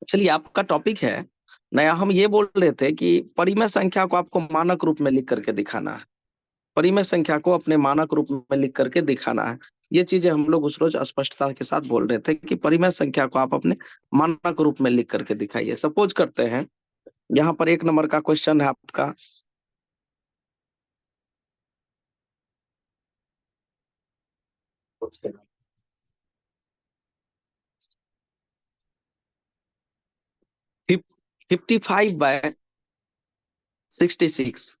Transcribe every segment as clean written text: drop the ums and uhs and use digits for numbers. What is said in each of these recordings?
चलिए, आपका टॉपिक है नया। हम ये बोल रहे थे कि परिमेय संख्या को आपको मानक रूप में लिख करके दिखाना है। परिमेय संख्या को अपने मानक रूप में लिख करके दिखाना है। ये चीजें हम लोग उस रोज स्पष्टता के साथ बोल रहे थे कि परिमेय संख्या को आप अपने मानक रूप में लिख करके दिखाइए। सपोज करते हैं, यहाँ पर 1 नंबर का क्वेश्चन है आपका। फिफ 55/66।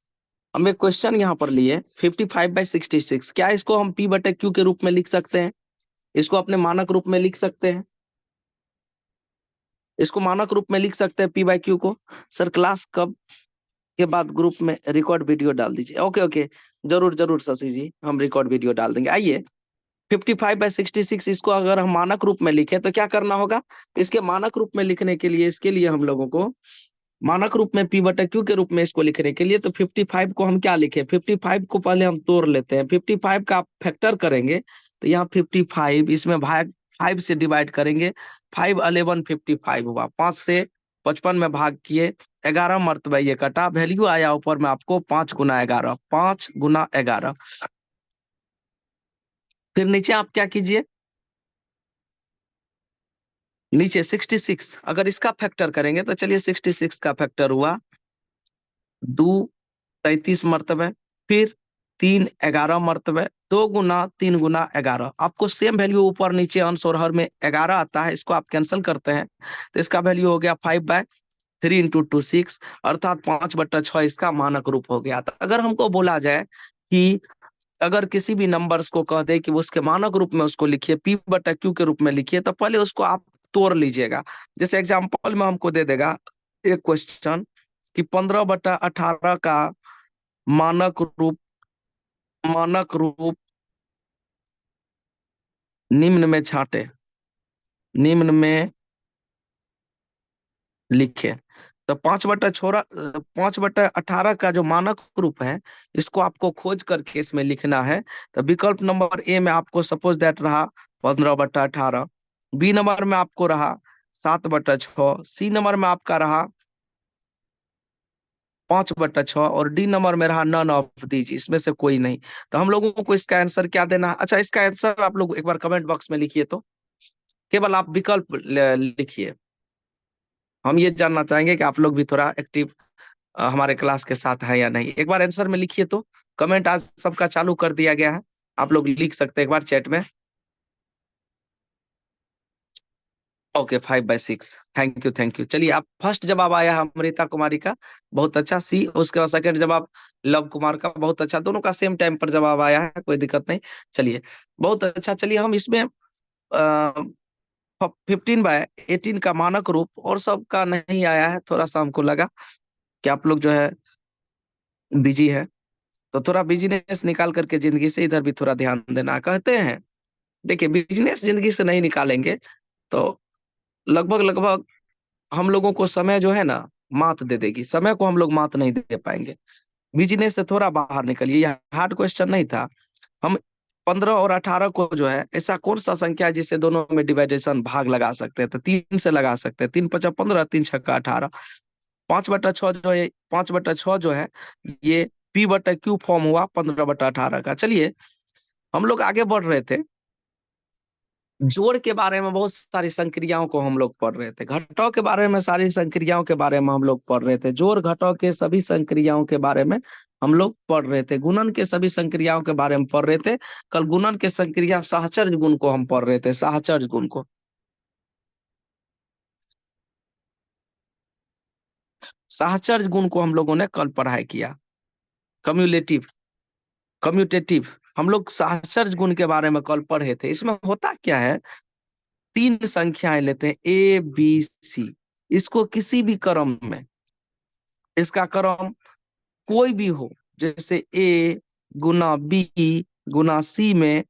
हम एक क्वेश्चन यहाँ पर लिए 55/66। क्या इसको हम P/Q के रूप में लिख सकते हैं? इसको अपने मानक रूप में लिख सकते हैं? इसको मानक रूप में लिख सकते हैं P/Q को? सर, क्लास कब के बाद ग्रुप में रिकॉर्ड वीडियो डाल दीजिए। ओके ओके, जरूर जरूर शशि जी, हम रिकॉर्ड वीडियो डाल देंगे। आइए, 55/66 इसको अगर हम मानक रूप में लिखे तो क्या करना होगा? इसके मानक रूप में लिखने के लिए, इसके लिए हम लोगों को मानक रूप में P/Q के रूप में इसको लिखने के लिए तो 55 को हम क्या लिखे? 55 को पहले हम तोड़ लेते हैं। 55 का आप फैक्टर करेंगे तो यहाँ 55, इसमें भाग 5 से डिवाइड करेंगे। 5 11 55 हुआ। 5 से 55 में भाग किए, 11 मरतबा ये कटा, वैल्यू आया ऊपर में आपको 5 × 11, 5 × 11। फिर नीचे आप क्या कीजिए? नीचे 66, अगर इसका फैक्टर करेंगे तो चलिए 66 का फैक्टर हुआ 2 33 मरतबे, फिर 3 11 मरतबे, 2 × 3 × 11। आपको सेम वैल्यू ऊपर नीचे अंश और हर में 11 आता है, इसको आप कैंसिल करते हैं तो इसका वैल्यू हो गया 5/3 × 2 6, अर्थात 5/6 इसका मानक रूप हो गया। तो अगर हमको बोला जाए कि अगर किसी भी नंबर्स को कह दे कि वो उसके मानक रूप में उसको लिखिए, P/Q के रूप में लिखिए, तो पहले उसको आप तोड़ लीजिएगा। जैसे एग्जाम्पल में हमको दे देगा एक क्वेश्चन कि 15/18 का मानक रूप निम्न में छाटे, निम्न में लिखे। तो 5/18 का जो मानक रूप है, इसको आपको खोज करके इसमें लिखना है। तो विकल्प नंबर ए में आपको सपोज दैट रहा 15/18, बी नंबर में आपको रहा 7/6, सी नंबर में आपका रहा 5/6 और डी नंबर में रहा नन ऑफ दीज, इसमें से कोई नहीं। तो हम लोगों को इसका आंसर क्या देना है? अच्छा, इसका आंसर आप लोग एक बार कमेंट बॉक्स में लिखिए। तो केवल आप विकल्प लिखिए। हम ये जानना चाहेंगे कि आप लोग भी थोड़ा एक्टिव हमारे क्लास के साथ है या नहीं। एक बार आंसर में लिखिए। तो कमेंट आज सबका चालू कर दिया गया है, आप लोग लिख सकते हैं एक बार चैट में। Okay, 5/6। Thank you thank you. चलिए, आप फर्स्ट जवाब आया है अमृता कुमारी का, बहुत अच्छा। सी, उसके बाद सेकंड जवाब लव कुमार का, बहुत अच्छा। दोनों का सेम टाइम पर जवाब आया है, कोई दिक्कत नहीं। चलिए, बहुत अच्छा। चलिए, हम इसमें 15/18 का मानक रूप और सबका नहीं आया है। थोड़ा सा हमको लगा कि आप लोग जो है बिजी है, तो थोड़ा बिजनेस निकाल करके जिंदगी से इधर भी थोड़ा ध्यान देना कहते हैं। देखिए, बिजनेस जिंदगी से नहीं निकालेंगे तो लगभग लगभग हम लोगों को समय जो है ना मात दे देगी। समय को हम लोग मात नहीं दे पाएंगे। बिजनेस से थोड़ा बाहर निकलिए, यह हार्ड क्वेश्चन नहीं था। हम 15 और 18 को जो है, ऐसा कौन सा संख्या है जिससे दोनों में डिवाइडेशन भाग लगा सकते हैं? तो 3 से लगा सकते हैं। 3×5 = 15, 3×6 = 18। 5/6 जो है, 5/6 जो है ये P/Q फॉर्म हुआ 15/18 का। चलिए, हम लोग आगे बढ़ रहे थे। जोड़ के बारे में बहुत सारी संक्रियाओं को हम लोग पढ़ रहे थे। घटाव के बारे में सारी संक्रियाओं के बारे में हम लोग पढ़ रहे थे। जोड़ घटाव के सभी संक्रियाओं के बारे में हम लोग पढ़ रहे थे। गुणन के सभी संक्रियाओं के बारे में पढ़ रहे थे। कल गुणन के संक्रिया सहचर्य गुण को हम पढ़ रहे थे, सहचर्य गुण को। सहचर्य गुण को हम लोगों ने कल पढ़ाई किया। कम्युलेटिव, कम्यूटेटिव, हम लोग सहचर्य गुण के बारे में कल पढ़े थे। इसमें होता क्या है, 3 संख्याएं लेते हैं A B C। इसको किसी भी क्रम में, इसका क्रम कोई भी हो, जैसे A × B × C में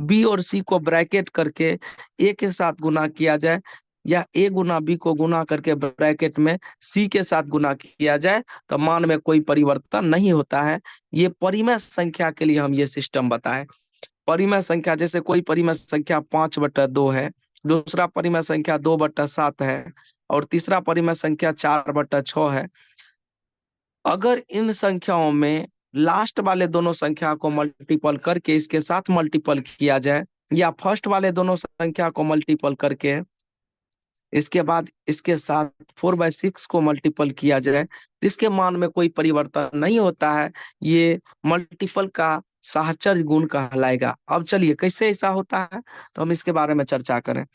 B और C को ब्रैकेट करके A के साथ गुना किया जाए, या A × B को गुना करके ब्रैकेट में C के साथ गुना किया जाए, तो मान में कोई परिवर्तन नहीं होता है। ये परिमेय संख्या के लिए हम ये सिस्टम बताएं। परिमेय संख्या, जैसे कोई परिमेय संख्या 5/2 है, दूसरा परिमेय संख्या 2/7 है, और तीसरा परिमेय संख्या 4/6 है। अगर इन संख्याओं में लास्ट वाले दोनों संख्या को मल्टीपल करके इसके साथ मल्टीपल किया जाए, या फर्स्ट वाले दोनों संख्या को मल्टीपल करके इसके बाद इसके साथ 4/6 को मल्टीपल किया जाए, तो इसके मान में कोई परिवर्तन नहीं होता है। ये मल्टीपल का साहचर्य गुण कहलाएगा। अब चलिए कैसे ऐसा होता है, तो हम इसके बारे में चर्चा करें।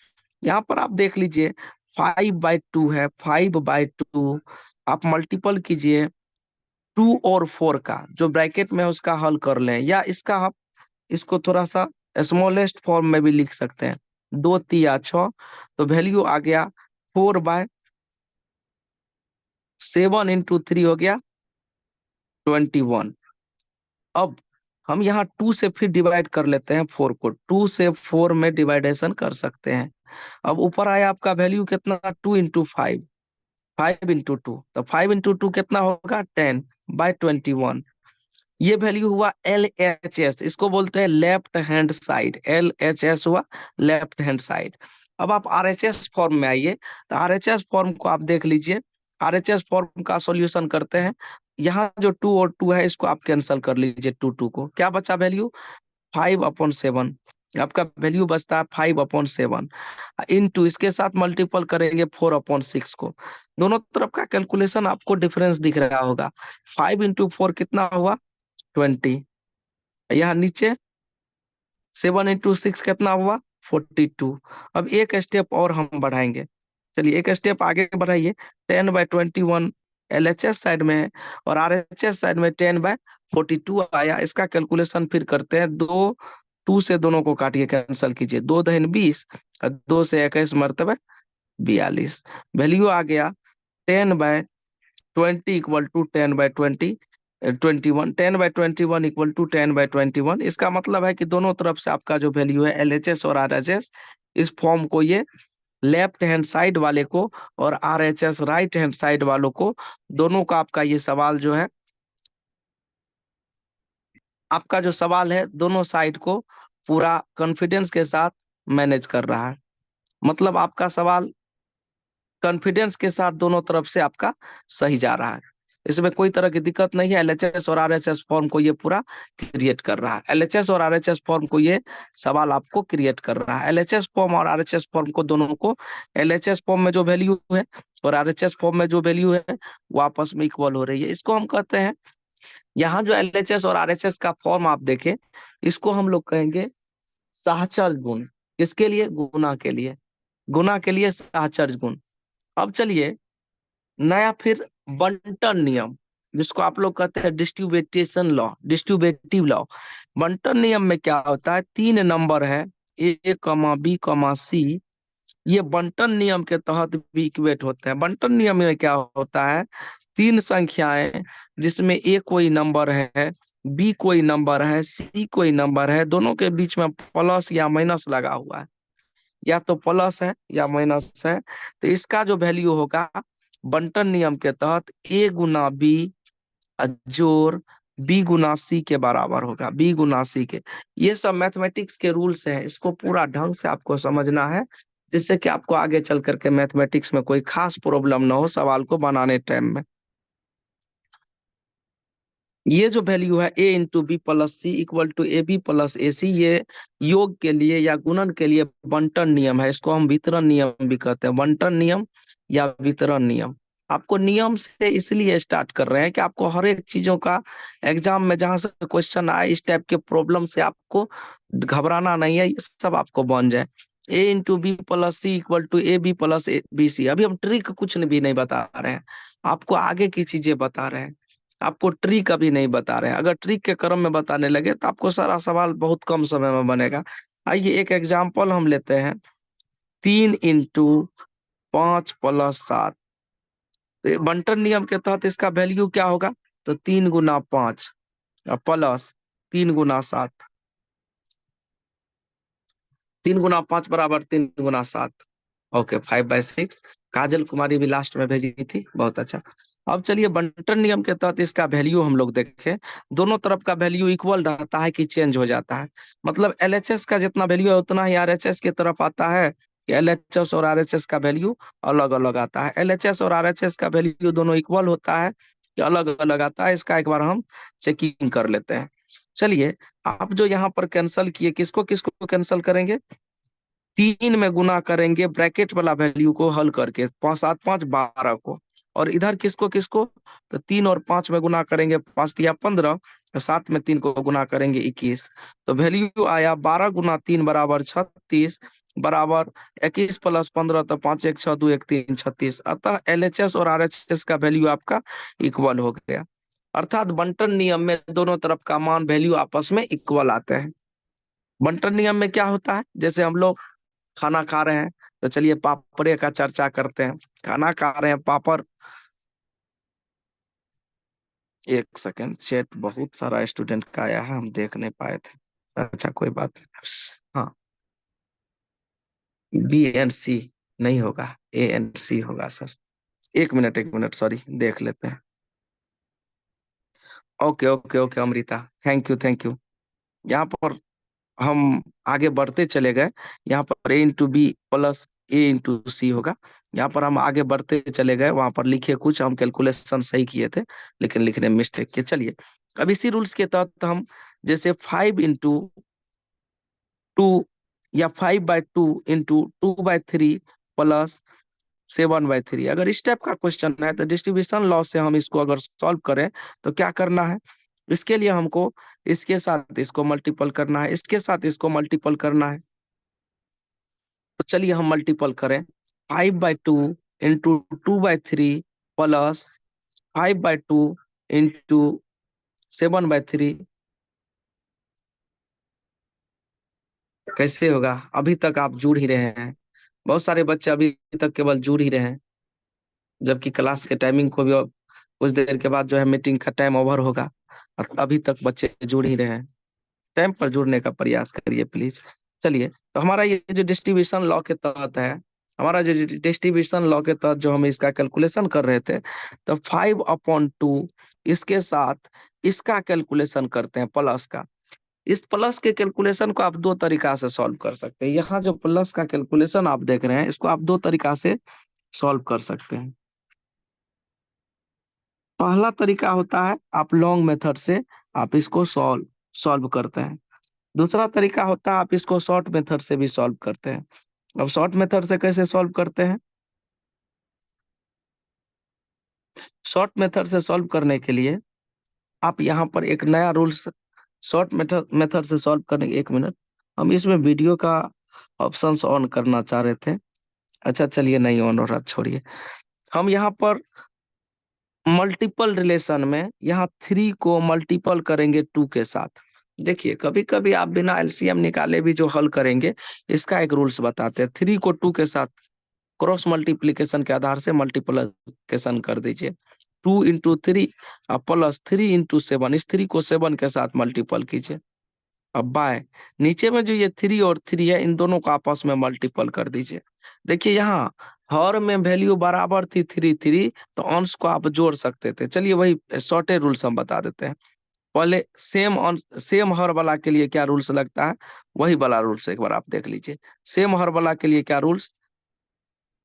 यहाँ पर आप देख लीजिए 5/2 है, 5/2 आप मल्टीपल कीजिए 2 और 4 का, जो ब्रैकेट में है उसका हल कर लें, या इसका आप इसको थोड़ा सा स्मॉलेस्ट फॉर्म में भी लिख सकते हैं, 2 3 6, तो वैल्यू आ गया 4/7 × 3 हो गया 21। अब हम यहाँ 2 से फिर डिवाइड कर लेते हैं 4 को, 2 से 4 में डिवाइडेशन कर सकते हैं। अब ऊपर आया आपका वैल्यू कितना, 2 × 5, 5 × 2, तो 5 × 2 कितना होगा 10/21। ये वैल्यू हुआ LHS, इसको बोलते हैं लेफ्ट हैंड साइड, LHS हुआ लेफ्ट हैंड साइड। अब आप RHS फॉर्म में आइए, तो RHS फॉर्म को आप देख लीजिए। RHS फॉर्म का सॉल्यूशन करते हैं। यहाँ जो 2 और 2 है इसको आप कैंसिल कर लीजिए, 2 को क्या बचा वैल्यू 5/7। आपका वैल्यू बचता है 5/7 इंटू इसके साथ मल्टीपल करेंगे 4/6 को। दोनों तरफ का कैलकुलेशन आपको डिफरेंस दिख रहा होगा। 5 × 4 कितना हुआ 20, यहाँ नीचे 7 × 6 कितना हुआ 42। अब एक स्टेप और हम बढ़ाएंगे, चलिए एक स्टेप आगे बढ़ाइए। 10/21 LHS साइड में है और RHS साइड में 10/42 आया। इसका कैलकुलेशन फिर करते हैं, 2 से दोनों को काटिए, कैंसिल कीजिए, 2 × 2 = 20 और 2 से 21 मरतबे 42। वैल्यू आ गया 10/20 = 10/20 21, 10/21 = 10/21। इसका मतलब है कि दोनों तरफ से आपका जो वैल्यू है LHS और RHS, इस फॉर्म को ये लेफ्ट हैंड साइड वाले को और RHS राइट हैंड साइड वालों को, दोनों का आपका ये सवाल जो है, आपका जो सवाल है दोनों साइड को पूरा कॉन्फिडेंस के साथ मैनेज कर रहा है। मतलब आपका सवाल कॉन्फिडेंस के साथ दोनों तरफ से आपका सही जा रहा है, इसमें कोई तरह की दिक्कत नहीं है। LHS और RHS फॉर्म को ये पूरा क्रिएट कर रहा है। LHS और RHS फॉर्म को ये सवाल आपको क्रिएट कर रहा है। LHS फॉर्म और RHS फॉर्म को, दोनों को, LHS फॉर्म में जो वैल्यू है और RHS फॉर्म में जो वैल्यू है वो आपस में इक्वल हो रही है। इसको हम कहते हैं, यहाँ जो LHS और RHS का फॉर्म आप देखें, इसको हम लोग कहेंगे साहचर्य गुण। किसके लिए, गुना के लिए, गुना के लिए साहचर्य गुण। अब चलिए नया फिर बंटन नियम, जिसको आप लोग कहते हैं डिस्ट्रीब्यूटेशन लॉ, डिस्ट्रीब्यूटिव लॉ। बंटन नियम में क्या होता है, 3 नंबर है A, B, C, ये बंटन नियम के तहत भी इक्वेट होते हैं। बंटन नियम में क्या होता है, 3 संख्याएं जिसमें A कोई नंबर है, B कोई नंबर है, C कोई नंबर है, दोनों के बीच में प्लस या माइनस लगा हुआ है, या तो प्लस है या माइनस है, तो इसका जो वैल्यू होगा बंटन नियम के तहत A × B जोड़ B × C के बराबर होगा, B × C के। ये सब मैथमेटिक्स के रूल्स है, इसको पूरा ढंग से आपको समझना है, जिससे कि आपको आगे चल करके मैथमेटिक्स में कोई खास प्रॉब्लम ना हो सवाल को बनाने टाइम में। ये जो वैल्यू है A × B + C = AB + AC, ये योग के लिए या गुणन के लिए बंटन नियम है। इसको हम वितरण नियम भी कहते हैं, बंटन नियम या वितरण नियम। आपको नियम से इसलिए स्टार्ट कर रहे हैं कि आपको हर एक चीजों का एग्जाम में जहां से क्वेश्चन आए, इस टाइप के प्रॉब्लम से आपको घबराना नहीं है, ये सब आपको बन जाए। A × B + C = AB + BC। अभी हम ट्रिक कुछ भी नहीं बता रहे हैं, आपको आगे की चीजें बता रहे हैं, आपको ट्रिक अभी नहीं बता रहे हैं। अगर ट्रिक के क्रम में बताने लगे तो आपको सारा सवाल बहुत कम समय में बनेगा। आइए एक एग्जांपल हम लेते हैं, 3 × 5 + 7। तो बंटन नियम के तहत इसका वैल्यू क्या होगा, तो 3 × 5 प्लस 3 × 7, 3 × 5 = 3 × 7। ओके, 5/6। काजल कुमारी भी लास्ट में भेजी थी, बहुत अच्छा। अब चलिए बंटन नियम के तहत इसका वैल्यू हम लोग देखें, दोनों तरफ का वैल्यू इक्वल रहता है कि चेंज हो जाता है। मतलब LHS का जितना वैल्यू है उतना ही RHS की तरफ आता है, कि एलएचएस और आरएचएस का वैल्यू अलग अलग आता है। एलएचएस और आरएचएस का वैल्यू दोनों इक्वल होता है कि अलग अलग आता है, इसका एक बार हम चेकिंग कर लेते हैं। चलिए, आप जो यहाँ पर कैंसल किए, किसको किसको कैंसल करेंगे? 3 में गुना करेंगे ब्रैकेट वाला वैल्यू को हल करके, 5 7 5 12 को। और इधर किसको किसको? तो 3 और 5 में गुना करेंगे, 5 तिया 15, 7 में 3 को गुना करेंगे 21। तो वैल्यू आया 12 × 3 बराबर 36, बराबर 21 + 15, तो 5 1 6 2 1 3 36। अतः एलएचएस और आरएचएस का वैल्यू आपका इक्वल हो गया। अर्थात बंटन नियम में दोनों तरफ का मान वैल्यू आपस में इक्वल आते हैं। बंटन नियम में क्या होता है? जैसे हम लोग खाना खा रहे हैं, तो चलिए पापड़े का चर्चा करते हैं। खाना खा रहे हैं, पापड़। एक सेकंड, चैट बहुत सारा स्टूडेंट का आया है, हम देख नहीं पाए थे। अच्छा, कोई बात नहीं। हाँ, BNC नहीं होगा, ANC होगा सर। एक मिनट, सॉरी, देख लेते हैं। Okay okay okay Amrita, thank you thank you. यहाँ पर हम आगे बढ़ते चले गए। यहाँ पर A × B + A × C होगा। यहाँ पर हम आगे बढ़ते चले गए, वहां पर लिखे कुछ, हम कैलकुलेशन सही किए थे लेकिन लिखने में मिस्टेक किए। चलिए, अब इसी रूल्स के तहत हम, जैसे 5 × 2 या 5/2 × 2/3 + 7/3, अगर इस टाइप का क्वेश्चन है तो डिस्ट्रीब्यूशन लॉ से हम इसको अगर सॉल्व करें तो क्या करना है? इसके लिए हमको इसके साथ इसको मल्टीपल करना है, इसके साथ इसको मल्टीपल करना है। तो चलिए हम मल्टीपल करें। 5/2 × 2/3 + 5/2 × 7/3। कैसे होगा? अभी तक आप जुड़ ही रहे हैं, बहुत सारे बच्चे अभी तक केवल जुड़ ही रहे हैं, जबकि क्लास के टाइमिंग को भी अब कुछ देर के बाद जो है मीटिंग का टाइम ओवर होगा, और अभी तक बच्चे जुड़ ही रहे हैं। टाइम पर जुड़ने का प्रयास करिए प्लीज। चलिए, तो हमारा ये जो डिस्ट्रीब्यूशन लॉ के तहत है, हमारा जो डिस्ट्रीब्यूशन लॉ के तहत जो हम इसका कैलकुलेशन कर रहे थे, तो 5/2 इसके साथ इसका कैलकुलेशन करते हैं, प्लस का। इस प्लस के कैलकुलेशन को आप दो तरीका से सॉल्व कर सकते हैं। यहाँ जो प्लस का कैलकुलेशन आप देख रहे हैं, इसको आप दो तरीका से सॉल्व कर सकते हैं। पहला तरीका होता है, आप लॉन्ग मेथड से आप इसको सॉल्व सॉल्व करते हैं। दूसरा तरीका होता है, आप इसको शॉर्ट मेथड से भी सॉल्व करते हैं। अब शॉर्ट मेथड से कैसे सॉल्व करते हैं? शॉर्ट मेथड से सॉल्व करने के लिए आप यहाँ पर एक नया रूल्स, शॉर्ट मेथड मेथड से सॉल्व करने, एक मिनट, हम इसमें वीडियो का ऑप्शंस ऑन करना चाह रहे थे। अच्छा चलिए, नहीं ऑन हो रहा, छोड़िए। हम यहाँ पर मल्टीपल रिलेशन में यहाँ 3 को मल्टीपल करेंगे 2 के साथ। देखिए, कभी कभी आप बिना एलसीएम निकाले भी जो हल करेंगे, इसका एक रूल्स बताते हैं। 3 को 2 के साथ क्रॉस मल्टीप्लीकेशन के आधार से मल्टीप्लीकेशन कर दीजिए। 2 × 3 + 3 × 7, इस 3 को 7 के साथ मल्टीपल कीजिए। अब बाय नीचे में जो ये 3 और 3 है, इन दोनों को आपस में मल्टीपल कर दीजिए। देखिए, यहाँ हर में वैल्यू बराबर थी 3 3, तो अंश को आप जोड़ सकते थे। चलिए, वही शॉर्टे रूल्स हम बता देते हैं। पहले सेम हर वाला के लिए क्या रूल्स लगता है, वही वाला रूल्स एक बार आप देख लीजिए। सेम हर वाला के लिए क्या रूल्स,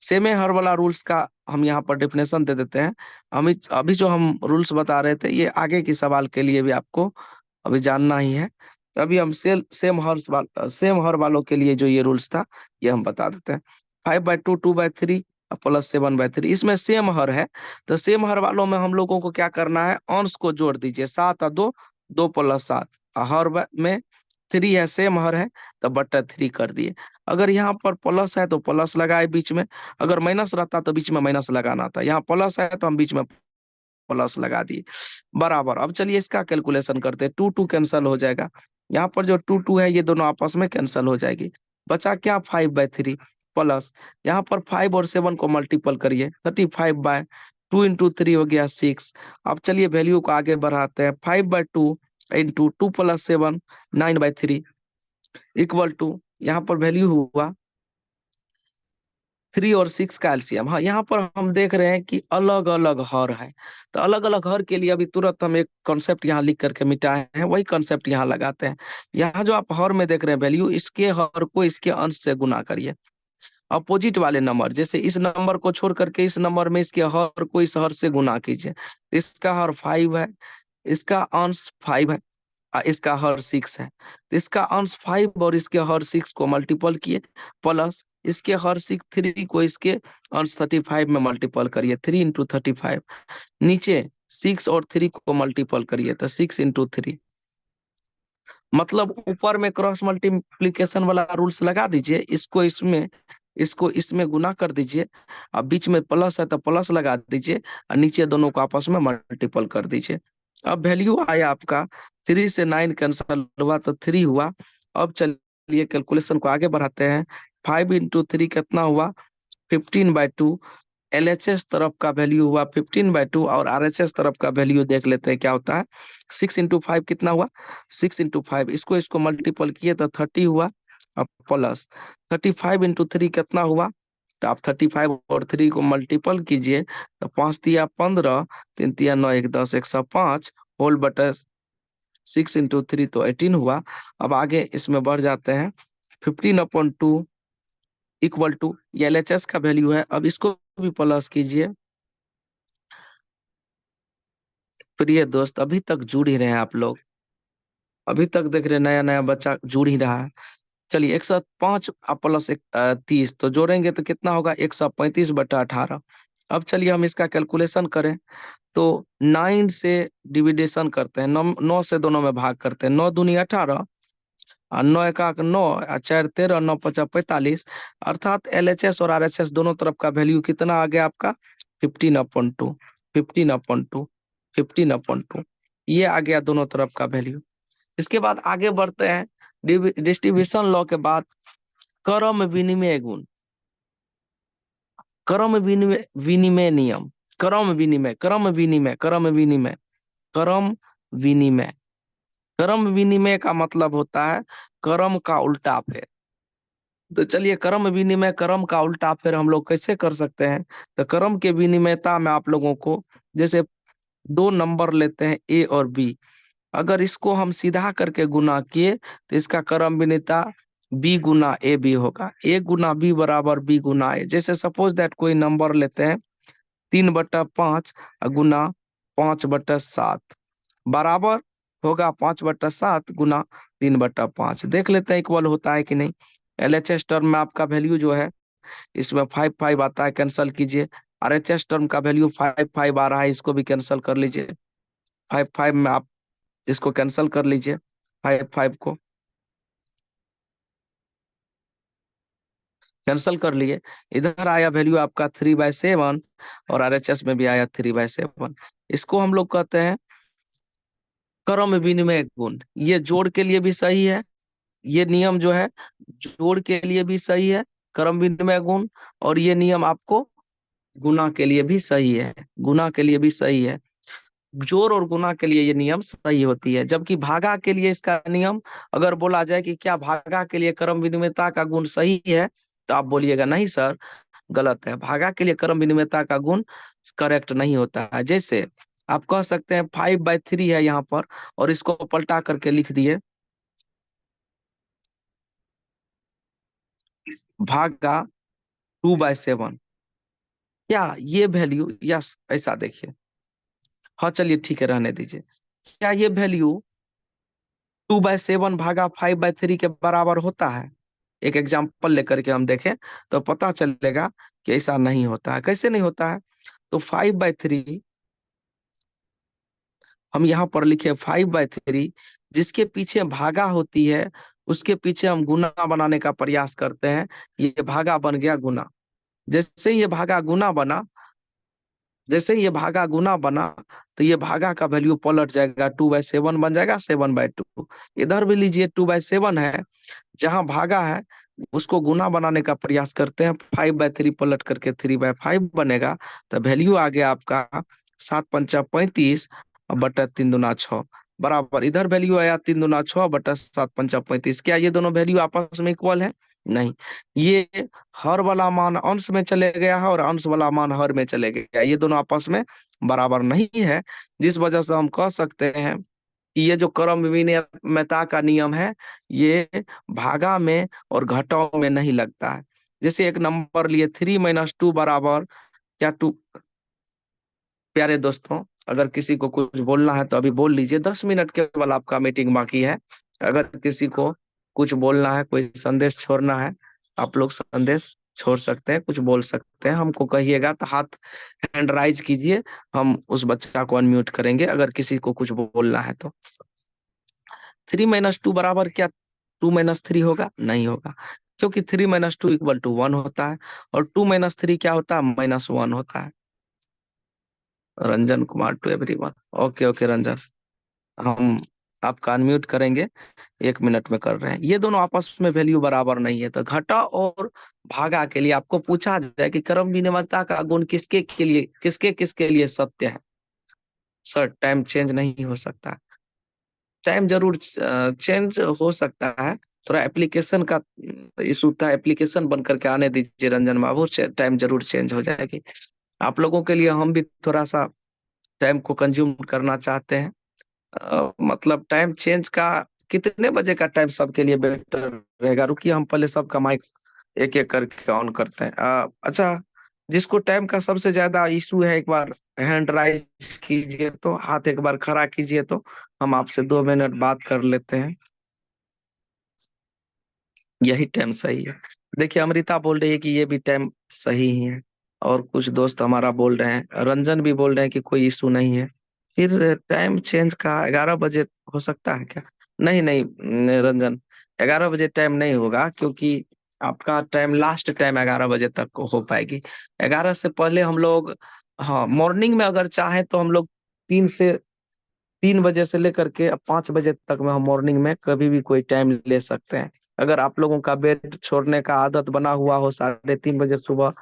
सेमे हर वाला रूल्स का हम यहाँ पर डेफिनेशन दे देते हैं। हम अभी जो हम रूल्स बता रहे थे, ये आगे की सवाल के लिए भी आपको अभी जानना ही है। तो अभी हम सेम हर वालों के लिए जो ये रूल्स था, ये हम बता देते हैं। 5/2 2/3 +7/3, इसमें सेम हर है। तो सेम हर वालों में हम लोगों को क्या करना है, अंश को जोड़ दीजिए। 7 और 2, 2 + 7। में 3 है, सेम हर है, तो /3 कर दिए। अगर यहाँ पर प्लस है तो प्लस लगाए बीच में, अगर माइनस रहता तो बीच में माइनस लगाना था। यहाँ प्लस है तो हम बीच में प्लस लगा दिए, बराबर। अब चलिए इसका कैलकुलेशन करते हैं। 2 2 कैंसल हो जाएगा, यहाँ पर जो 2 2 है, ये दोनों आपस में कैंसल हो जाएगी। बचा क्या, 5/3 प्लस, यहाँ पर 5 और 7 को मल्टीपल करिए, 35/2 × 3 हो गया 6। अब चलिए वैल्यू को आगे बढ़ाते हैं। 5/2 × 2 + 7 9/3 इक्वल टू, यहाँ पर वैल्यू हुआ 3 और 6 का एलसीएम। हाँ, यहाँ पर हम देख रहे हैं कि अलग अलग हर है। तो अलग अलग हर के लिए अभी तुरंत हम एक कॉन्सेप्ट यहाँ लिख करके मिटाए हैं, वही कॉन्सेप्ट यहाँ लगाते हैं। यहाँ जो आप हर में देख रहे हैं वैल्यू, इसके हर को इसके अंश से गुना करिए। अपोजिट वाले नंबर, जैसे इस नंबर को छोड़ करके इस नंबर में इसके हर को इस हर से गुना कीजिए, तो इसका हर 5 है, इसका अंश 5 है, इसका हर 6 है, तो इसका अंश 5 और इसके हर 6 को मल्टीपल किए, प्लस इसके हर 3 को इसके अंश 35 में मल्टीपल करिए, 3 × 35, नीचे 6 और 3 को मल्टीपल करिए तो 6 × 3, मतलब ऊपर में क्रॉस मल्टीप्लीकेशन वाला रूल्स लगा दीजिए, इसको इसमें गुना कर दीजिए, अब बीच में प्लस है तो प्लस लगा दीजिए, और नीचे दोनों को आपस में मल्टीपल कर दीजिए। अब वैल्यू आया आपका 3 से 9 कैंसल हुआ तो 3 हुआ। अब चलिए कैलकुलेशन को आगे बढ़ाते हैं। 5 × 3 कितना हुआ? 15/2। LHS तरफ का वैल्यू हुआ 15/2 और RHS तरफ का वैल्यू देख लेते हैं क्या होता है। 6 × 5 कितना हुआ? 6 × 5, इसको मल्टीपल किए तो 30 हुआ। अब प्लस 35 × 3 कितना हुआ? तो आप 35 और 3 को मल्टीपल कीजिए तो 5 तिया 15, 3 तिया 9, 1 10, 105 होल बटा 6 × 3 तो 18 हुआ। अब आगे इसमें बढ़ जाते हैं। 15/2 इक्वल टू, ये LHS का वैल्यू है, अब इसको भी प्लस कीजिए। प्रिय दोस्त, अभी तक जुड़ ही रहे हैं आप लोग, अभी तक देख रहे नया नया बच्चा जुड़ ही रहा है। चलिए 105 प्लस 30 तो जोड़ेंगे तो कितना होगा? 135/18। अब चलिए हम इसका कैलकुलेशन करें तो 9 से डिविडेशन करते हैं, 9 से दोनों में भाग करते हैं, 9 दूनी 18 और 9 1 9 और 4 13, 9 5 45, अर्थात LHS और RHS दोनों तरफ का वैल्यू कितना आ गया आपका? 15/2, 15/2, 15/2, ये आ गया दोनों तरफ का वैल्यू। इसके बाद आगे बढ़ते हैं। डिस्ट्रीब्यूशन लॉ के बाद क्रम विनिमय गुण, क्रम विनिमय विनिमय नियम, क्रम विनिमय, क्रम विनिमय, क्रम विनिमय, क्रम विनिमय, क्रम विनिमय का मतलब होता है क्रम का उल्टा फेर। तो चलिए क्रम विनिमय, क्रम का उल्टा फेर हम लोग कैसे कर सकते हैं? तो क्रम के विनिमयता में आप लोगों को, जैसे दो नंबर लेते हैं A और B, अगर इसको हम सीधा करके गुना किए तो इसका क्रम विनिमयता B × AB होगा। A × B बराबर B × A। जैसे सपोज दैट कोई नंबर लेते हैं 3/5 गुना 5/7 बराबर होगा 5/7 गुना 3/5। देख लेते हैं इक्वल होता है कि नहीं। LHS टर्म में आपका वैल्यू जो है इसमें 5 5 आता है, कैंसल कीजिए। RHS टर्म का वैल्यू 5 5 आ रहा है, इसको भी कैंसल कर लीजिए। 5 5 में आप इसको कैंसल कर लीजिए, 5 5 को कैंसल कर लिए। इधर आया वैल्यू आपका 3/7 और RHS में भी आया 3/7। इसको हम लोग कहते हैं क्रम विनिमय गुण। ये जोड़ के लिए भी सही है, ये नियम जो है जोड़ के लिए भी सही है, क्रम विनिमय गुण, और ये नियम आपको गुना के लिए भी सही है, गुना के लिए भी सही है। जोड़ और गुना के लिए ये नियम सही होती है, जबकि भागा के लिए इसका नियम, अगर बोला जाए कि क्या भागा के लिए क्रम विनिमयता का गुण सही है, तो आप बोलिएगा नहीं सर गलत है, भागा के लिए क्रम विनिमयता का गुण करेक्ट नहीं होता है। जैसे आप कह सकते हैं 5/3 है यहाँ पर, और इसको पलटा करके लिख दिए भागा 2/7। क्या ये वैल्यू, यस ऐसा देखिए, हाँ चलिए ठीक है रहने दीजिए, क्या ये वैल्यू 2/7 भागा 5/3 के बराबर होता है? एक एग्जाम्पल लेकर के हम देखें तो पता चलेगा कि ऐसा नहीं होता है। कैसे नहीं होता है? तो 5/3 हम यहाँ पर लिखे 5/3, जिसके पीछे भागा होती है उसके पीछे हम गुना बनाने का प्रयास करते हैं, ये भागा बन गया गुना। जैसे ही ये भागा गुना बना, जैसे ही ये भागा गुना बना, तो ये भागा का वैल्यू पलट जाएगा, 2/7 बन जाएगा 7/2। इधर भी लीजिए 2/7 है, जहां भागा है उसको गुना बनाने का प्रयास करते हैं, 5/3 पलट करके 3/5 बनेगा। तो वैल्यू आ गया आपका 7×5 = 35 और बटा 3×2 = 6 बराबर। इधर वैल्यू आया 3×2 बटा 7×5 = 35। क्या ये दोनों वैल्यू आपस में इक्वल है? नहीं, ये हर वाला मान अंश में चले गया है और अंश वाला मान हर में चले गया, ये दोनों आपस में बराबर नहीं है। जिस वजह से हम कह सकते हैं कि ये जो क्रम विनिमयता का नियम है, ये भागा में और घटाव में नहीं लगता है। जैसे एक नंबर लिए 3 - 2 बराबर क्या 2। प्यारे दोस्तों, अगर किसी को कुछ बोलना है तो अभी बोल लीजिए, 10 मिनट केवल आपका मीटिंग बाकी है। अगर किसी को कुछ बोलना है, कोई संदेश छोड़ना है, आप लोग संदेश छोड़ सकते हैं, कुछ बोल सकते हैं, हमको कहिएगा तो हाथ हैंड राइज कीजिए, हम उस बच्चा को अनम्यूट करेंगे अगर किसी को कुछ बोलना है तो। 3 - 2 बराबर क्या 2 - 3 होगा? नहीं होगा, क्योंकि 3 - 2 = 1 होता है, और 2 - 3 क्या होता है? -1 होता है। Ranjan Kumar to everyone. Okay okay Ranjan, हम आपका अनम्यूट करेंगे, 1 मिनट में कर रहे हैं। ये दोनों आपस में वैल्यू बराबर नहीं है, तो घटा और भागा के लिए आपको पूछा जाए कि क्रम विनिमयता का गुण किसके के लिए, किसके किसके लिए सत्य है, सर टाइम चेंज नहीं हो सकता। टाइम जरूर चेंज हो सकता है, थोड़ा एप्लीकेशन का इशू था, एप्लीकेशन बन करके आने दीजिए रंजन बाबू, टाइम जरूर चेंज हो जाएगी। आप लोगों के लिए हम भी थोड़ा सा टाइम को कंज्यूम करना चाहते हैं। मतलब टाइम चेंज का कितने बजे का टाइम सबके लिए बेटर रहेगा? रुकिए, हम पहले सबका माइक एक एक करके ऑन करते हैं। अच्छा, जिसको टाइम का सबसे ज्यादा इशू है, एक बार हैंड राइज कीजिए, तो हाथ एक बार खड़ा कीजिए, तो हम आपसे 2 मिनट बात कर लेते हैं। यही टाइम सही है। देखिए, अमृता बोल रही है कि ये भी टाइम सही ही है, और कुछ दोस्त हमारा बोल रहे हैं, रंजन भी बोल रहे हैं कि कोई इशू नहीं है। फिर टाइम चेंज का 11 बजे हो सकता है क्या? नहीं नहीं रंजन, 11 बजे टाइम नहीं होगा, क्योंकि आपका टाइम लास्ट टाइम 11 बजे तक हो पाएगी। 11 से पहले हम लोग, हाँ मॉर्निंग में अगर चाहें तो हम लोग 3 बजे से लेकर के 5 बजे तक में हम मॉर्निंग में कभी भी कोई टाइम ले सकते हैं। अगर आप लोगों का बेड छोड़ने का आदत बना हुआ हो 3:30 बजे सुबह,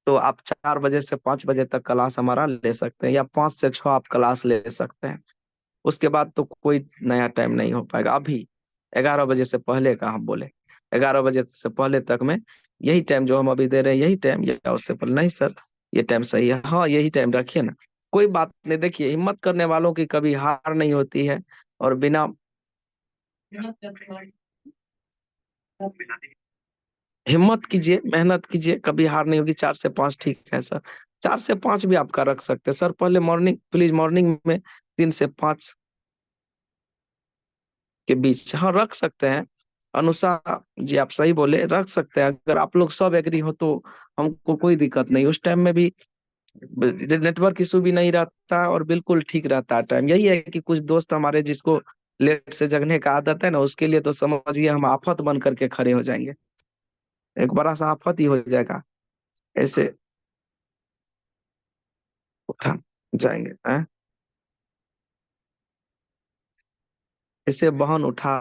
तो आप 4 बजे से 5 बजे तक क्लास हमारा ले सकते हैं, या 5 से 6 आप क्लास ले सकते हैं। उसके बाद तो कोई नया टाइम नहीं हो पाएगा अभी। 11 बजे से पहले का हम बोले, 11 बजे से पहले तक में यही टाइम जो हम अभी दे रहे हैं, यही टाइम, या उससे पहले नहीं सर, ये टाइम सही है, हाँ यही टाइम रखिए ना। कोई बात नहीं, देखिए हिम्मत करने वालों की कभी हार नहीं होती है, और बिना हिम्मत कीजिए, मेहनत कीजिए, कभी हार नहीं होगी। 4 से 5 ठीक है सर, 4 से 5 भी आपका रख सकते हैं सर। पहले मॉर्निंग, प्लीज मॉर्निंग में 3 से 5 के बीच, हाँ रख सकते हैं। अनुषा जी आप सही बोले, रख सकते हैं, अगर आप लोग सब एग्री हो तो हमको कोई दिक्कत नहीं। उस टाइम में भी नेटवर्क इशू भी नहीं रहता, और बिल्कुल ठीक रहता है टाइम। यही है कि कुछ दोस्त हमारे जिसको लेट से जगने का आदत है ना, उसके लिए तो समझिए हम आफत बन करके खड़े हो जाएंगे, एक बड़ा सा आफत ही हो जाएगा, ऐसे उठा जाएंगे हैं? ऐसे बहन उठा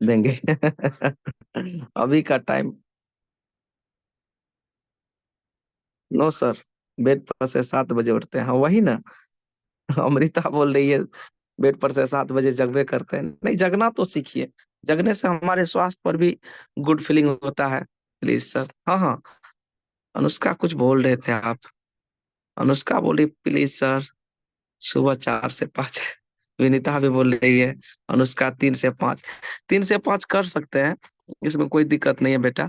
देंगे। अभी का टाइम, नो सर, बेड पर से 7 बजे उठते हैं, हाँ वही ना। अमृता बोल रही है बेड पर से 7 बजे जगबे करते हैं, नहीं जगना तो सीखिए, जगने से हमारे स्वास्थ्य पर भी गुड फीलिंग होता है। प्लीज सर, हाँ हाँ। अनुष्का कुछ बोल रहे थे आप? अनुष्का बोली प्लीज सर, सुबह 4 से 5। विनीता भी बोल रही है, अनुष्का 3 से 5, 3 से 5 कर सकते हैं, इसमें कोई दिक्कत नहीं है बेटा।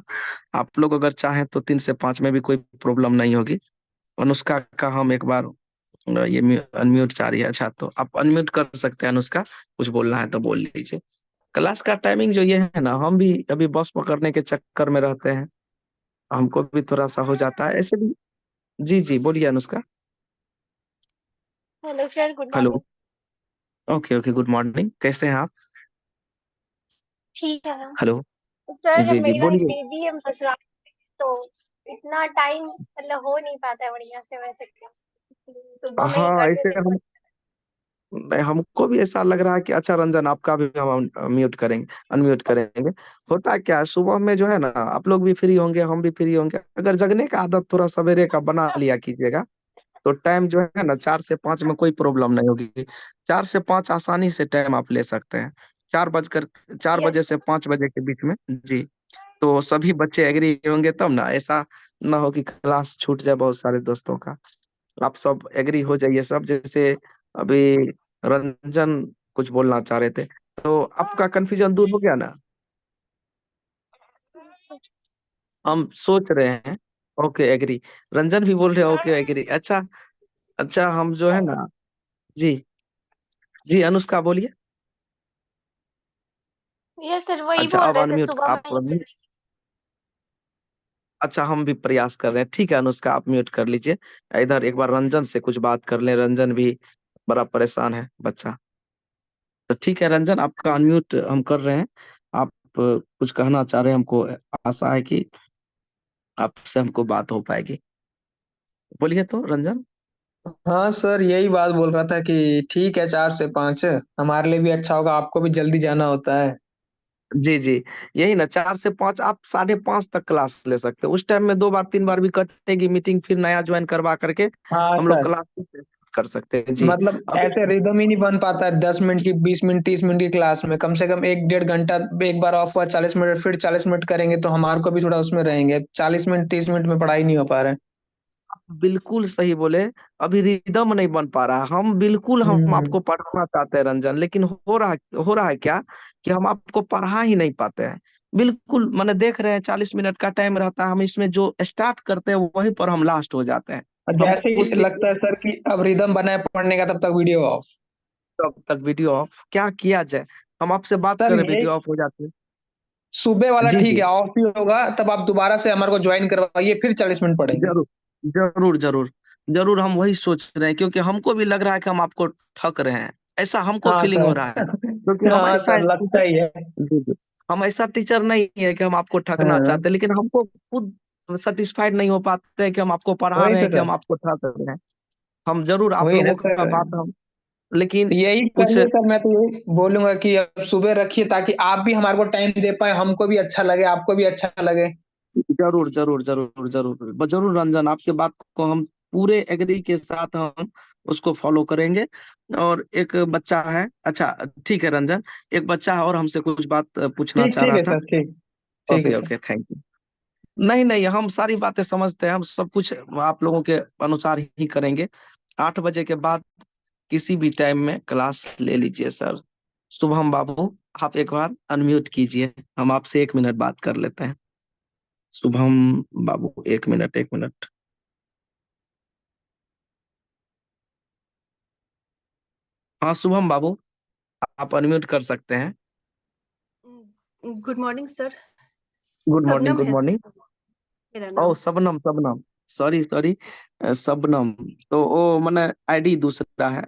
आप लोग अगर चाहें तो 3 से 5 में भी कोई प्रॉब्लम नहीं होगी। अनुष्का का हम एक बार ये अनम्यूट जा रही है, अच्छा तो आप अनम्यूट कर सकते हैं अनुष्का, कुछ बोलना है तो बोल लीजिए। क्लास का टाइमिंग जो ये है ना, हम भी अभी बस पकड़ने के चक्कर में रहते हैं, हमको भी थोड़ा सा हो जाता है ऐसे भी। जी जी बोलिए Anushka. Hello sir, good hello, morning. Okay okay, good morning, कैसे हैं आप? ठीक है। हेलो, सर जी जी मेरा एक बोलिए। बेबी है मसला, तो इतना टाइम मतलब हो नहीं पाता है बढ़िया से, वैसे क्या सुबह में ही हाँ कर ऐसे देते हैं हम, हमको भी ऐसा लग रहा है कि अच्छा रंजन आपका भी हम म्यूट करेंगे, अनम्यूट करेंगे। होता क्या है, सुबह में जो है ना आप लोग भी फ्री होंगे, हम भी फ्री होंगे, अगर जगने का आदत थोड़ा सवेरे का बना लिया कीजिएगा, तो टाइम जो है ना 4 से 5 में कोई प्रॉब्लम नहीं होगी। 4 से 5 आसानी से टाइम आप ले सकते हैं। 4 बजे यस। से 5 बजे के बीच में। जी, तो सभी बच्चे एग्री होंगे तब ना, ऐसा ना हो कि क्लास छूट जाए बहुत सारे दोस्तों का। आप सब एग्री हो जाइए सब, जैसे अभी रंजन कुछ बोलना चाह रहे थे, तो आपका कंफ्यूजन दूर हो गया ना? हम सोच रहे हैं। Okay agree. रंजन भी बोल रहे हैं ओके एग्री। अच्छा। अच्छा हम जो है ना। जी। जी अनुष्का बोलिए। ये सर वही अच्छा बोल अब रहे थे अनम्यूट सुबह में आप ही करने अच्छा हम भी प्रयास कर रहे हैं। ठीक है अनुष्का आप म्यूट कर लीजिए। इधर एक बार रंजन से कुछ बात कर लें। रंजन भी बड़ा परेशान है बच्चा। तो ठीक है रंजन आपका अनम्यूट हम कर रहे हैं। आप कुछ कहना चाह रहे हैं हमको आशा है कि आपसे हमको बात हो पाएगी। बोलिए तो रंजन। हाँ सर, यही बात बोल रहा था कि ठीक है 4 से 5 हमारे लिए भी अच्छा होगा, आपको भी जल्दी जाना होता है। जी जी। यही ना 4 से 5 आप 5:30 तक क्लास ले सकते हो। उस टाइम में 2 बार 3 बार भी कटेगी मीटिंग फिर नया ज्वाइन करवा करके हाँ हम लोग सर, क्लास कर सकते हैं। जी। मतलब अभी ऐसे रिदम ही नहीं बन पाता है, 10 मिनट की 20 मिनट 30 मिनट की क्लास में कम से कम 1 डेढ़ घंटा। एक बार ऑफ हुआ 40 मिनट, फिर 40 मिनट करेंगे तो हमारे को भी थोड़ा उसमें रहेंगे। 40 मिनट 30 मिनट में पढ़ाई नहीं हो पा रहा है। बिल्कुल सही बोले। अभी रिदम नहीं बन पा रहा। हम बिल्कुल हम हम्म। आपको पढ़ाना चाहते हैं रंजन, लेकिन हो रहा है क्या कि हम आपको पढ़ा ही नहीं पाते हैं। बिल्कुल मैंने देख रहे हैं 40 मिनट का टाइम रहता है। हम इसमें जो स्टार्ट करते हैं वहीं पर हम लास्ट हो जाते हैं। और हम जैसे ही कोशिश लगता है सर कि अब रिदम बना है पढ़ने का, तब तक वीडियो ऑफ। तब तक वीडियो ऑफ। क्या किया जाए। हम आपसे बात सर करें ये वीडियो ऑफ हो जाती है। सुबह वाला जी ठीक जी। है, ऑफ ही होगा तब आप दोबारा से हमारे को ज्वाइन करवाइए, फिर 40 मिनट पढ़ेंगे। जरूर जरूर जरूर। जरूर हम वही सोच रहे हैं क्योंकि हमको भी लग रहा है कि हम आपको ठग रहे हैं। ऐसा हमको हाँ फीलिंग हो सर। रहा है क्योंकि हम हाँ ऐसा सर, लगता टीचर। ही है। जी जी। हम ऐसा टीचर नहीं है कि हम आपको ठगना हाँ, चाहते, लेकिन हमको खुद सेटिस्फाइड नहीं हो पाते हैं कि हम आपको पढ़ा वही रहे तो हैं कि सर, हम आपको ठग रहे हैं। हम जरूर आप वही ना लोगों का सर। बात हम लेकिन तो यही कुछ। करिए सर, मैं तो यही बोलूंगा कि अब सुबह रखिए ताकि आप भी हमारे को टाइम दे पाए, हमको भी अच्छा लगे, आपको भी अच्छा लगे। जरूर जरूर जरूर जरूर जरूर रंजन आपके बात को हम पूरे एग्री के साथ हम उसको फॉलो करेंगे। और एक बच्चा है। अच्छा ठीक है रंजन। एक बच्चा है और हमसे कुछ बात पूछना ठीक चाह ठीक रहा है था। सर, ठीक। ठीक है okay sir. Okay thank you. नहीं नहीं हम सारी बातें समझते हैं। हम सब कुछ आप लोगों के अनुसार ही करेंगे। 8 बजे के बाद किसी भी टाइम में क्लास ले लीजिए सर। शुभम बाबू आप एक बार अनम्यूट कीजिए। हम आपसे 1 मिनट बात कर लेते हैं। शुभम बाबू 1 मिनट 1 मिनट। हाँ शुभम बाबू आप अनम्यूट कर सकते हैं। Good morning sir. Good morning Shabnam good है सर मॉर्निंग। मेरा ओ नाम। शबनम शबनम। Sorry sorry. शबनम। तो ओ मैंने आईडी दूसरा है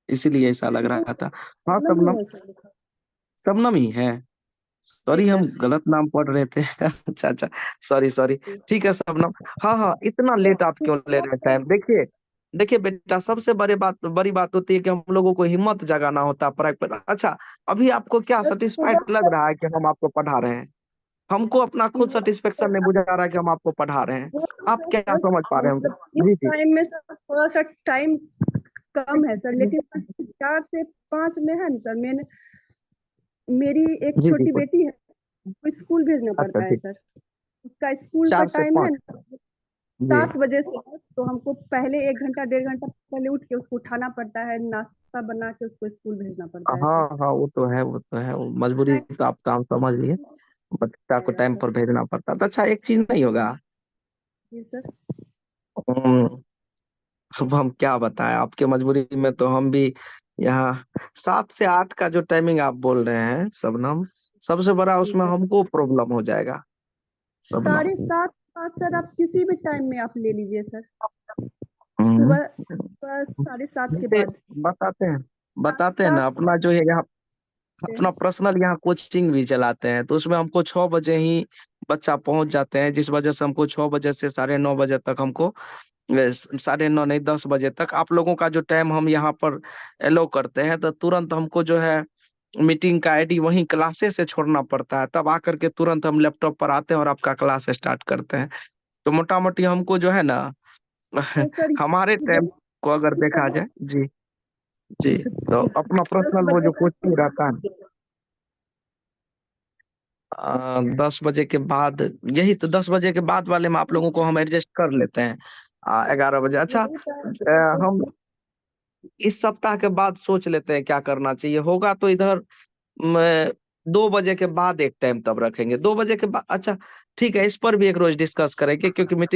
इसीलिए ऐसा लग नहीं, रहा था। हाँ शबनम ही शबनम। है सर लिखा। शबनम ही है। जी सॉरी हम सर। गलत नाम पढ़ रहे थे। अच्छा अच्छा। Sorry sorry. जी। ठीक है शबनम। हाँ हाँ इतना लेट आप क्यों ले रहे हैं टाइम। देखिए देखिए बेटा सबसे बड़ी बात होती है कि हम लोगों को हिम्मत जगाना होता है पढ़ाई पर। अच्छा अभी आपको क्या सर सेटिस्फाइड सुबह लग रहा है कि हम आपको पढ़ा रहे हैं। हमको अपना खुद सुबह सेटिस्फेक्शन नहीं बुझा रहा है कि हम आपको पढ़ा रहे हैं। वो आप क्या सर, समझ पा रहे हैं मतलब हमको। इस जी जी। टाइम में सर थोड़ा सा टाइम कम है सर, लेकिन 4 से 5 में है ना सर। मैंने मेरी एक जी जी छोटी बेटी है, उसको स्कूल भेजना अच्छा पड़ता है ठीक। सर। उसका स्कूल का चार से टाइम है पाँच ना जी। 7 बजे से है, तो हमको पहले 1 घंटा 1.5 घंटा पहले उठ के उसको उठाना पड़ता है, नाश्ता बना के उसको स्कूल भेजना पड़ता है हाँ सर। हाँ वो तो है वो तो है वो मजबूरी तो आप काम समझ लिए। बच्चा को जाएगा टाइम सर। पर भेजना पड़ता तो अच्छा एक चीज नहीं होगा। जी सर। हम्म, अब हम क्या बताएं आपके मजबूरी में तो हम भी यहाँ 7 से 8 का जो टाइमिंग आप बोल रहे हैं शबनम सबसे बड़ा जी उसमें सर। हमको प्रॉब्लम हो जाएगा शबनम। 7:30 सर, आप किसी भी टाइम में आप ले लीजिए सर। हम्म, सुबह सुबह 7:30 के जैसे बाद। बताते हैं सात ना अपना जो है यहाँ से। अपना पर्सनल यहाँ कोचिंग भी चलाते हैं तो उसमें हमको 6 बजे ही बच्चा पहुंच जाते हैं जिस वजह से हमको 6 बजे से 9:30 बजे तक हमको 9:30 नहीं 10 बजे तक आप लोगों का जो टाइम हम यहाँ पर एलो करते हैं तो तुरंत हमको जो है मीटिंग का आईडी वहीं क्लासे से छोड़ना पड़ता है तब आकर के तुरंत हम लैपटॉप पर आते हैं और आपका क्लास स्टार्ट करते हैं। तो मोटा मोटी हमको जो है ना तो सर हमारे टाइम को अगर देखा जाए। जी जी। तो अपना दस पर्सनल वो बजे जो कोचिंग रहता है 10 बजे के बाद यही तो 10 बजे के बाद वाले में आप लोगों को हम एडजस्ट कर लेते हैं। 11 बजे अच्छा। यही टाइम हम इस सप्ताह के बाद सोच लेते हैं क्या करना चाहिए होगा तो इधर 2 बजे के बाद एक टाइम तब रखेंगे 2 बजे के बाद। अच्छा ठीक है, इस पर भी एक रोज डिस्कस करेंगे, क्योंकि मीटिंग